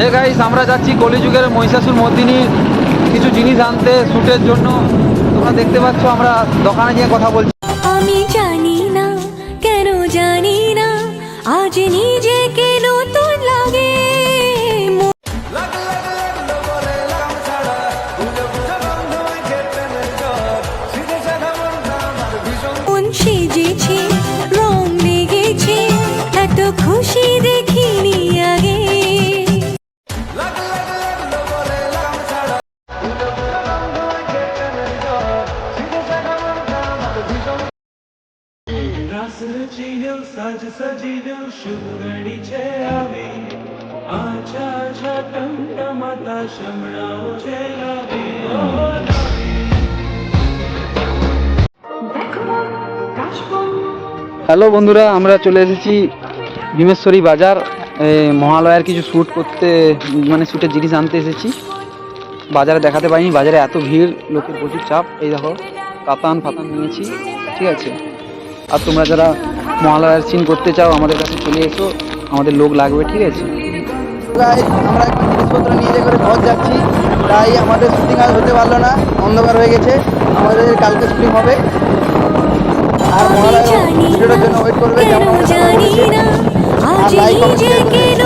Hey guys, আমরা যাচ্ছি কলিযুগের মহিষাসুর মর্দিনীর কিছু জিনিস আনতে শ্যুটের জন্য। তোমরা দেখতে পাচ্ছ আমরা দোকানে গিয়ে কথা বলছি। আমি জানি না কেন জানি না আজ নিজেকে নতুন লাগে। মন সেজেছে, রং লেগেছে, এত খুশি দেখিনি আগে। साज सजिल शुभगणीचे आवे आछा आछा टमटमाता शमणाओ लावे হ্যালো বন্ধুরা, আমরা চলে এসেছি ভীমেশ্বরী বাজার। মহালয়ার কিছু শ্যুট করতে, মানে শ্যুটের জিনিস আনতে এসেছি। বাজারে দেখাতে পারিনি, বাজারে এত ভিড়, লোকের প্রচুর চাপ। এই দেখো কাতান ফাতান নিয়েছি, ঠিক আছে। আর তোমরা যারা মহালয়ার সিন করতে চাও আমাদের কাছে চলে এসো, আমাদের লোক লাগবে, ঠিক আছে। আমরা এখন জিনিসপত্র নিয়ে যে করে ঘর যাচ্ছি, তাই আমাদের শুটিং আজ হতে পারলো না, অন্ধকার হয়ে গেছে। আমাদের কালকে শুটিং হবে। আর মহালয়ার ভিডিওটার জন্য ওয়েট করবে, যেমন আমরা কথা বলেছি। আর লাইক কমেন্ট শেয়ার করবে।